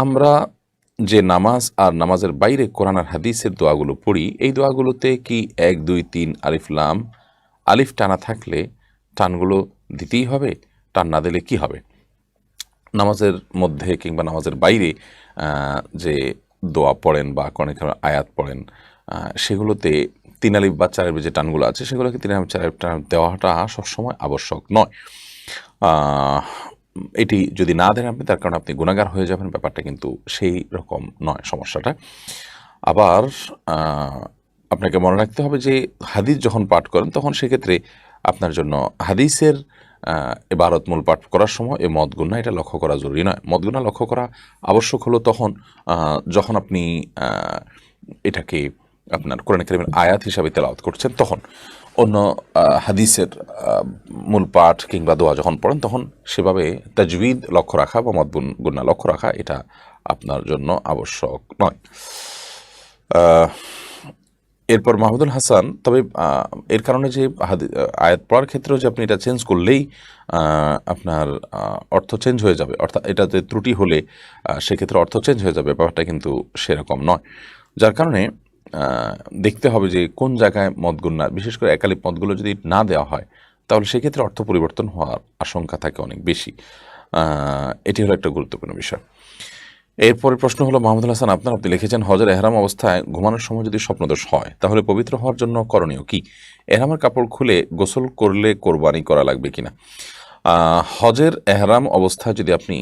আমরা যে নামাজ আর নামাজের বাইরে কোরআন আর হাদিসের দোয়াগুলো পড়ি, এই দোয়াগুলোতে কি ১, ২, ৩ আলিফ লাম আলিফ টানা থাকলে টানগুলো দিতেই হবে? টান না দিলে কি হবে? নামাজের মধ্যে কিংবা নামাজের বাইরে যে দোয়া পড়েন বা অনেক আয়াত পড়েন, সেগুলোতে ৩ আলিফ বা ৪ আলিফের যে টানগুলো আছে সেগুলোকে ৩ আলিফ ৪ আলিফ টান দেওয়াটা সবসময় আবশ্যক নয়। এটি যদি না দেন আপনি, তার কারণে আপনি গুনাহগার হয়ে যাবেন, ব্যাপারটা কিন্তু সেই রকম নয় সমস্যাটা। আবার আপনাকে মনে রাখতে হবে যে হাদিস যখন পাঠ করেন তখন সেক্ষেত্রে আপনার জন্য হাদিসের ইবারত মূল পাঠ করার সময় এই মদ গুণা এটা লক্ষ্য করা জরুরি নয়। মদ গুণা লক্ষ্য করা আবশ্যক হলো তখন যখন আপনি এটাকে আপনার কোরআন কারীমের আয়াত হিসাবে তেলাওয়াত করছেন, তখন অন্য হাদিসের মূল পাঠ কিংবা দোয়া যখন পড়েন তখন সেভাবে তাজবিদ লক্ষ্য রাখা বা মদ গুণা লক্ষ্য রাখা এটা আপনার জন্য আবশ্যক নয়। এরপর মাহমুদুল হাসান, তবে এর কারণে যে আয়াত পড়ার ক্ষেত্রেও যে আপনি এটা চেঞ্জ করলেই আপনার অর্থ চেঞ্জ হয়ে যাবে, অর্থাৎ এটাতে ত্রুটি হলে সেক্ষেত্রে অর্থ চেঞ্জ হয়ে যাবে, ব্যাপারটা কিন্তু সেরকম নয়। যার কারণে দেখতে হবে যে কোন জায়গায় মদগুন্না, বিশেষ করে একালিপ মদগুলো যদি না দেওয়া হয় তাহলে সেক্ষেত্রে অর্থ পরিবর্তন হওয়ার আশঙ্কা থাকে অনেক বেশি। এটি হলো একটা গুরুত্বপূর্ণ বিষয়। এরপরে প্রশ্ন হলো মাহমুদুল হাসান আপনি লিখেছেন, হজের এহরাম অবস্থায় ঘুমানোর সময় যদি স্বপ্নদোষ হয় তাহলে পবিত্র হওয়ার জন্য করণীয় কি? এহরামের কাপড় খুলে গোসল করলে কোরবানি করা লাগবে কিনা? হজের এহরাম অবস্থায় যদি আপনি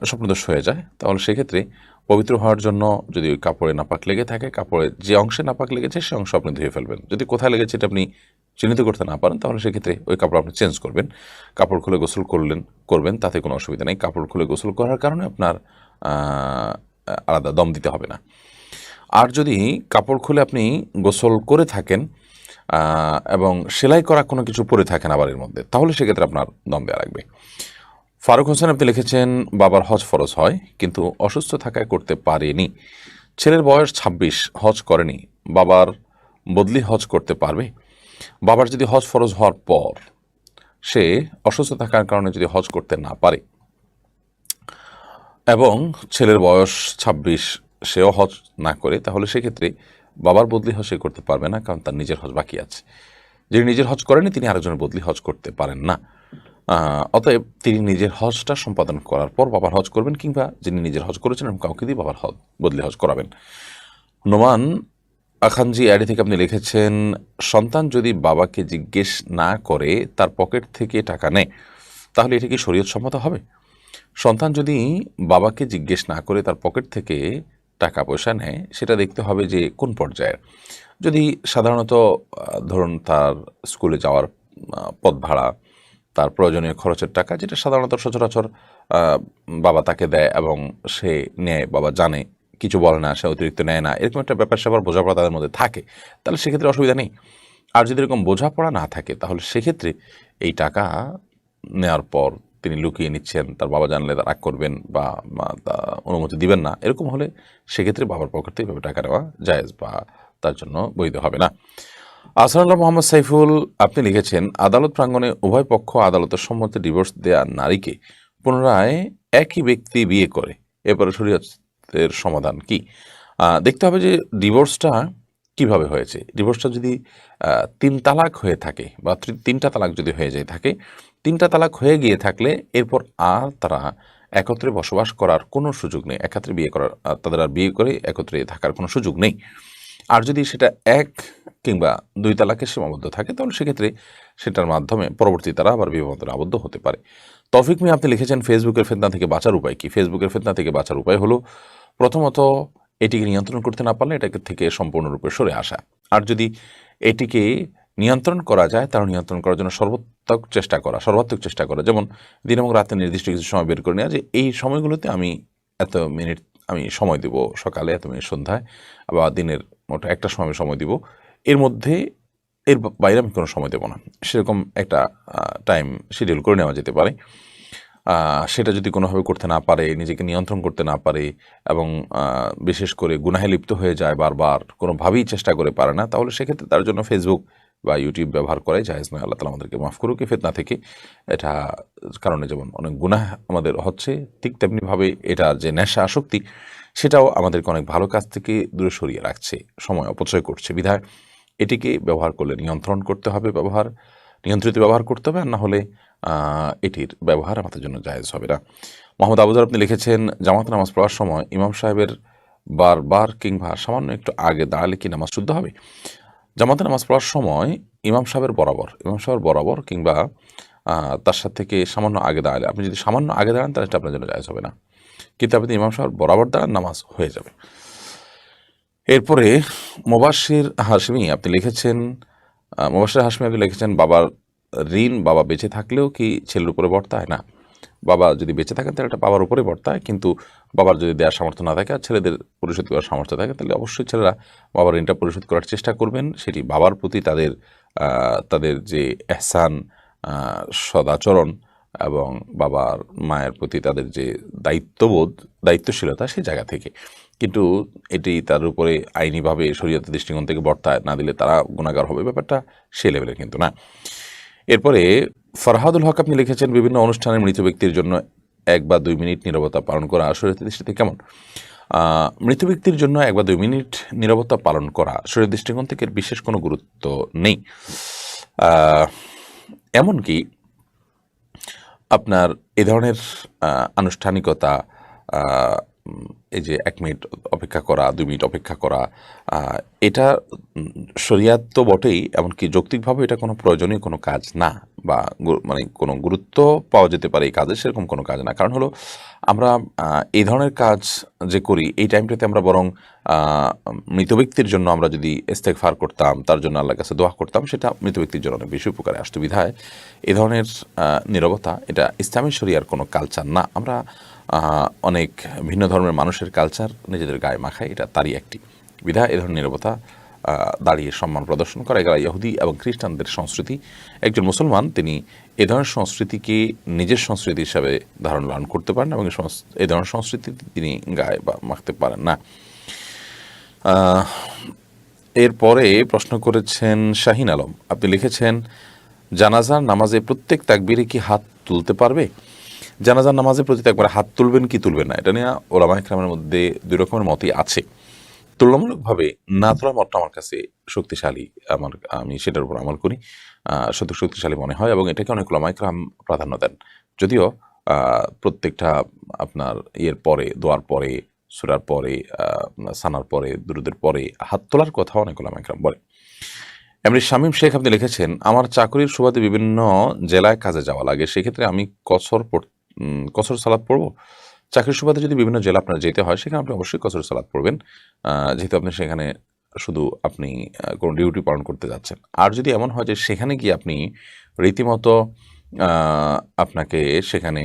স্বপ্নদোষ হয়ে যায় তাহলে সেক্ষেত্রে পবিত্র হওয়ার জন্য যদি ওই কাপড়ে নাপাক লেগে থাকে, কাপড়ের যে অংশে নাপাক লেগেছে সে অংশ আপনি ধুয়ে ফেলবেন। যদি কোথায় লেগেছে এটা আপনি চিহ্নিত করতে না পারেন তাহলে সেক্ষেত্রে ওই কাপড় আপনি চেঞ্জ করবেন। কাপড় খুলে গোসল করবেন, তাতে কোনো অসুবিধা নেই। কাপড় খুলে গোসল করার কারণে আপনার আলাদা দম দিতে হবে না। আর যদি কাপড় খুলে আপনি গোসল করে থাকেন এবং সেলাই করা কোনো কিছু পরে থাকেন আবার এর মধ্যে, তাহলে সেক্ষেত্রে আপনার দম দেওয়া লাগবে। ফারুক হোসেন আপনি লিখেছেন, বাবার হজ ফরজ হয় কিন্তু অসুস্থ থাকায় করতে পারেনি। ছেলের বয়স ২৬, হজ করেনি, বাবার বদলি হজ করতে পারবে? বাবার যদি হজ ফরজ হওয়ার পর সে অসুস্থ থাকার কারণে যদি হজ করতে না পারে এবং ছেলের বয়স ২৬, সেও হজ না করে, তাহলে সেক্ষেত্রে বাবার বদলি হজ সে করতে পারবে না, কারণ তার নিজের হজ বাকি আছে। যিনি নিজের হজ করেনি তিনি আরেকজনের বদলি হজ করতে পারেন না। অতএব তিনি নিজের হজটা সম্পাদন করার পর বাবার হজ করবেন, কিংবা যিনি নিজের হজ করেছেন এবং কাউকে দিয়ে বাবার বদলি হজ করাবেন। নোমান আখানজি অ্যাডি থেকে আপনি লিখেছেন, সন্তান যদি বাবাকে জিজ্ঞেস না করে তার পকেট থেকে টাকা নেয় তাহলে এটা কি শরীয়ত সম্মত হবে? সন্তান যদি বাবাকে জিজ্ঞেস না করে তার পকেট থেকে টাকা পয়সা নেয়, সেটা দেখতে হবে যে কোন পর্যায়ের। যদি সাধারণত ধরুন তার স্কুলে যাওয়ার পথ ভাড়া, তার প্রয়োজনীয় খরচের টাকা, যেটা সাধারণত সচরাচর বাবা তাকে দেয় এবং সে নেয়, বাবা জানে, কিছু বলে না, সে অতিরিক্ত নেয় না, এরকম একটা ব্যাপার স্যাপার বোঝাপড়া তাদের মধ্যে থাকে, তাহলে সেক্ষেত্রে অসুবিধা নেই। আর যদি এরকম বোঝাপড়া না থাকে তাহলে সেক্ষেত্রে এই টাকা নেওয়ার পর তিনি লুকিয়ে নিচ্ছেন, তার বাবা জানলে রাগ করবেন বা অনুমতি দিবেন না, এরকম হলে সেক্ষেত্রে বাবার পকেট থেকে এভাবে টাকা নেওয়া জায়েজ বা তার জন্য বৈধ হবে না। আহসানুল্লাহ মোহাম্মদ সাইফুল আপনি লিখেছেন, আদালত প্রাঙ্গণে উভয় পক্ষ আদালতের সম্মতি ডিভোর্স দেয়া নারীকে পুনরায় একই ব্যক্তি বিয়ে করে, এরপরে শরীয়তের সমাধান কি? দেখতে হবে যে ডিভোর্সটা কিভাবে হয়েছে। ডিভোর্সটা যদি ৩ তালাক হয়ে থাকে বা ৩টা তালাক যদি হয়ে যায় থাকে, ৩টা তালাক হয়ে গিয়ে থাকলে এরপর আর তারা একত্রে বসবাস করার কোনো সুযোগ নেই, একত্রে বিয়ে করার, তাদের আর বিয়ে করে একত্রে থাকার কোনো সুযোগ নেই। আর যদি সেটা ১ কিংবা ২ তালাকে সীমাবদ্ধ থাকে তাহলে সেক্ষেত্রে সেটার মাধ্যমে পরবর্তী তারা আবার বিবাহে আবদ্ধ হতে পারে। তৌফিক মিয়া আপনি লিখেছেন, ফেসবুকের ফিতনা থেকে বাঁচার উপায় কি? ফেসবুকের ফিতনা থেকে বাঁচার উপায় হলো প্রথমত এটিকে নিয়ন্ত্রণ করতে না পারলে এটাকে থেকে সম্পূর্ণরূপে সরে আসা। আর যদি এটিকে নিয়ন্ত্রণ করা যায় তাহলে নিয়ন্ত্রণ করার জন্য সর্বাত্মক চেষ্টা করা, যেমন দিন এবং রাতে নির্দিষ্ট কিছু সময় বের করে নেওয়া, যে এই সময়গুলোতে আমি এত মিনিট আমি সময় দেব, সকালে এত মিনিট সন্ধ্যায়, বা দিনের মোটা একটা সময় দিব, এর মধ্যে এর বাইরে আমি কোনো সময় দেব না, সেরকম একটা টাইম শিডিউল করে নেওয়া যেতে পারে। সেটা যদি কোনোভাবে করতে না পারে, নিজেকে নিয়ন্ত্রণ করতে না পারে এবং বিশেষ করে গুনাহে লিপ্ত হয়ে যায়, বারবার কোনোভাবেই চেষ্টা করে পারে না, তাহলে সেক্ষেত্রে তার জন্য ফেসবুক বা ইউটিউব ব্যবহার করাই জায়েজ নয়। আল্লাহ তাআলা আমাদেরকে মাফ করুক এই ফিতনা থেকে। এটা কারণে যেমন অনেক গুনাহ আমাদের হচ্ছে, ঠিক তেমনিভাবে এটার যে নেশা আসক্তি সেটাও আমাদেরকে অনেক ভালো কাজ থেকে দূরে সরিয়ে রাখছে, সময় অপচয় করছে। বিধায় এটিকে ব্যবহার করলে নিয়ন্ত্রণ করতে হবে, নিয়ন্ত্রিত ব্যবহার করতে হবে, আর না হলে এটির ব্যবহার আমাদের জন্য জায়েজ হবে না। মোহাম্মদ আবুজার আপনি লিখেছেন, জামাত নামাজ পড়ার সময় ইমাম সাহেবের বারবার কিংবা সামান্য একটু আগে দাঁড়ালে কি নামাজ শুদ্ধ হবে? জামাতে নামাজ পড়ার সময় ইমাম সাহেবের বরাবর কিংবা তার সাথে থেকে সামান্য আগে দাঁড়ালে, আপনি যদি সামান্য আগে দাঁড়ান তাহলে এটা আপনার জন্য জায়েজ হবে না, কিন্তু আপনি ইমাম সাহেব বরাবর দাঁড়ান, নামাজ হয়ে যাবে। এরপরে মুবাশশির হাশমি আপনি লিখেছেন, বাবার ঋণ বাবা বেঁচে থাকলেও কি ছেলের উপরে বর্তায়? না, বাবা যদি বেঁচে থাকেন তাহলে এটা বাবার উপরে বর্তায়, কিন্তু বাবার যদি দেওয়ার সামর্থ্য না থাকে আর ছেলেদের পরিশোধ করার সামর্থ্য থাকে তাহলে অবশ্যই ছেলেরা বাবার ঋণটা পরিশোধ করার চেষ্টা করবেন। সেটি বাবার প্রতি তাদের যে এহসান, সদাচরণ এবং বাবার মায়ের প্রতি তাদের যে দায়িত্ববোধ, দায়িত্বশীলতা, সেই জায়গা থেকে। কিন্তু এটি তার উপরে আইনিভাবে শরীয়তের দৃষ্টিকোণ থেকে বর্তায় না দিলে তারা গুনাহগার হবে, ব্যাপারটা সে লেভেলের কিন্তু না। এরপরে ফরহাদুল হক আপনি লিখেছেন, বিভিন্ন অনুষ্ঠানে মৃত ব্যক্তির জন্য 1 বা 2 মিনিট নীরবতা পালন করা শরীয়তের দৃষ্টিতে কেমন? মৃত ব্যক্তির জন্য 1 বা 2 মিনিট নীরবতা পালন করা শরীয়তের দৃষ্টিকোণ থেকে বিশেষ কোনো গুরুত্ব নেই। এমনকি আপনার এ ধরনের আনুষ্ঠানিকতা, এই যে 1 মিনিট অপেক্ষা করা, 2 মিনিট অপেক্ষা করা, এটা শরিয়াত তো বটেই, এমনকি যৌক্তিকভাবে এটা কোনো প্রয়োজনীয় কোনো কাজ না, বা মানে কোনো গুরুত্ব পাওয়া যেতে পারে এই কাজে, সেরকম কোনো কাজ না। কারণ হলো আমরা এই ধরনের কাজ যে করি এই টাইমটাতে আমরা বরং মৃত ব্যক্তির জন্য আমরা যদি ইস্তেগফার করতাম, তার জন্য আল্লাহর কাছে দোয়া করতাম, সেটা মৃত ব্যক্তির জন্য অনেক বেশি উপকারে আসতো। বিধায় এ ধরনের নীরবতা এটা ইসলামী শরিয়ার কোনো কালচার না। আমরা অনেক ভিন্ন ধর্মের মানুষের কালচার নিজেদের গায়ে মাখায়, এটা তারই একটি। বিধায় এ ধরনের নীরবতা দাঁড়িয়ে সম্মান প্রদর্শন করা, এগুলো ইহুদি এবং খ্রিস্টানদের সংস্কৃতি। একজন মুসলমান তিনি এ ধরনের সংস্কৃতিকে নিজের সংস্কৃতি হিসাবে ধারণ লালন করতে পারেন এবং এই ধরনের সংস্কৃতি তিনি গায়ে বা মাখতে পারেন না। এরপরে প্রশ্ন করেছেন শাহিন আলম, আপনি লিখেছেন, জানাজার নামাজে প্রত্যেক তাকবীরে কি হাত তুলতে পারবে? জানাজার নামাজে প্রতি একবার হাত তুলবেন কি তুলবেন না, এটা নিয়ে ওলামায়ে কেরামের মধ্যে 2 রকমের মতই আছে। তুলনামূলকভাবে না তোলার মতটা আমার কাছে শক্তিশালী, আমি সেটার উপর আমল করি, শক্তিশালী মনে হয়, এবং এটাকে অনেক ওলামায়ে কেরাম প্রাধান্য দেন। যদিও প্রত্যেকটা আপনার পরে, দোয়ার পরে, সূরার পরে, সানার পরে, দুরুদের পরে হাত তোলার কথা অনেক ওলামায়ে কেরাম বলে। এমনি শামীম শেখ আপনি লিখেছেন, আমার চাকরির সুবাদে বিভিন্ন জেলায় কাজে যাওয়া লাগে, সেক্ষেত্রে আমি কসর সালাত পড়বো? চাকরির সুবাদে যদি বিভিন্ন জেলা আপনার যেতে হয়, সেখানে আপনি অবশ্যই কসর সালাত পড়বেন, যেহেতু আপনি সেখানে শুধু কোনো ডিউটি পালন করতে যাচ্ছেন। আর যদি এমন হয় যে সেখানে গিয়ে আপনি রীতিমতো আপনাকে সেখানে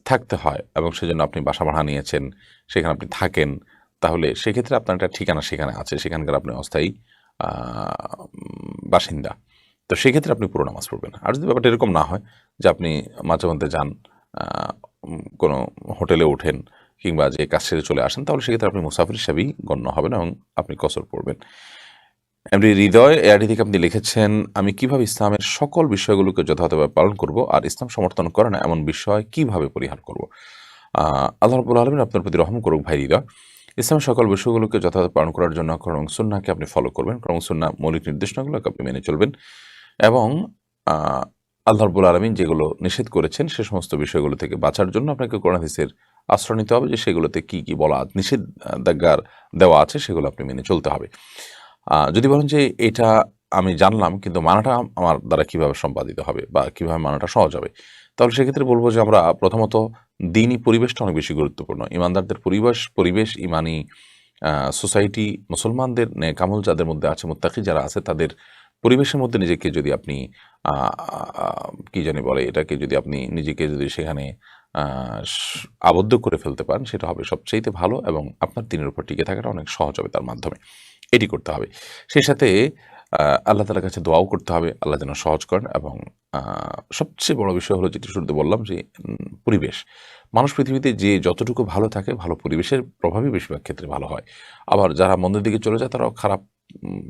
থাকতে হয় এবং সেজন্য আপনি বাসা ভাড়া নিয়েছেন, সেখানে আপনি থাকেন, তাহলে সেক্ষেত্রে আপনার একটা ঠিকানা সেখানে আছে, সেখানকার আপনি অস্থায়ী বাসিন্দা, তো সেক্ষেত্রে আপনি পুরো নামাজ পড়বেন। আর যদি ব্যাপারটা এরকম না হয় যে আপনি মাঝে মধ্যে যান, কোনো হোটেলে ওঠেন কিংবা যে কাজ ছেড়ে চলে আসেন, তাহলে সেক্ষেত্রে আপনি মুসাফির হিসাবেই গণ্য হবেন এবং আপনি কসর পড়বেন। এমনি হৃদয় এআরডি থেকে আপনি লিখেছেন, আমি কিভাবে ইসলামের সকল বিষয়গুলোকে যথাযথভাবে পালন করব আর ইসলাম সমর্থন করে না এমন বিষয় কিভাবে পরিহার করব? আল্লাহ রাব্বুল আলামিন আপনার প্রতি রহম করুক ভাই হৃদয়। ইসলামের সকল বিষয়গুলোকে যথাযথ পালন করার জন্য কোরআন সুন্নাহকে আপনি ফলো করবেন, কোরআন সুন্নাহ মৌলিক নির্দেশনাগুলোকে আপনি মেনে চলবেন, এবং আল্লাহ রাব্বুল আলামিন যেগুলো নিষেধ করেছেন সে সমস্ত বিষয়গুলো থেকে বাঁচার জন্য আপনাকে কোরআন হাদিসের আশ্রয় নিতে হবে, যে সেগুলোতে কি কি বলা নিষেধাজ্ঞার দেওয়া আছে সেগুলো আপনি মেনে চলতে হবে। যদি বলেন যে এটা আমি জানলাম কিন্তু মানাটা আমার দ্বারা কিভাবে সম্পাদিত হবে বা কিভাবে মানাটা সহজ হবে, তাহলে সেক্ষেত্রে বলবো যে আমরা প্রথমত দিনই পরিবেশটা অনেক বেশি গুরুত্বপূর্ণ। ইমানদারদের পরিবেশ ইমানি সোসাইটি, মুসলমানদের নেক আমল যাদের মধ্যে আছে, মুত্তাকি যারা আছে, তাদের পরিবেশের মধ্যে নিজেকে যদি আপনি কি জানি বলে এটাকে, যদি আপনি নিজেকে যদি সেখানে আবদ্ধ করে ফেলতে পারেন, সেটা হবে সবচেয়ে ভালো এবং আপনার দিনের উপর টিকে থাকাটা অনেক সহজ হবে তার মাধ্যমে। এটি করতে হবে। সেই সাথে আল্লাহ তাআলার কাছে দোয়াও করতে হবে, আল্লাহ যেন সহজ করেন। এবং সবচেয়ে বড় বিষয় হলো যেটি শুরুতে বললাম, যে পরিবেশ। মানুষ পৃথিবীতে যে যতটুকু ভালো থাকে, ভালো পরিবেশের প্রভাবই বেশিরভাগ ক্ষেত্রে ভালো হয়। আবার যারা মন্দের দিকে চলে যায় তারাও খারাপ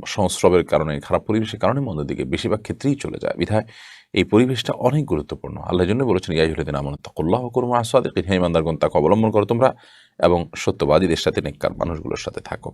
সংস্রবের কারণে, খারাপ পরিবেশের কারণে মন্দের দিকে বেশিরভাগ ক্ষেত্রেই চলে যায়। বিধায় এই পরিবেশটা অনেক গুরুত্বপূর্ণ। আল্লাহ জন্য বলেছেন, ইয়া আইয়ুহাল্লাযীনা আমানু তাকুল্লাহ ওয়া কুনু মা'আস সাদিকিন, হে ঈমানদারগণ তাকে অবলম্বন করো তোমরা এবং সত্যবাদীদের সাথে, নেককার মানুষগুলোর সাথে থাকো।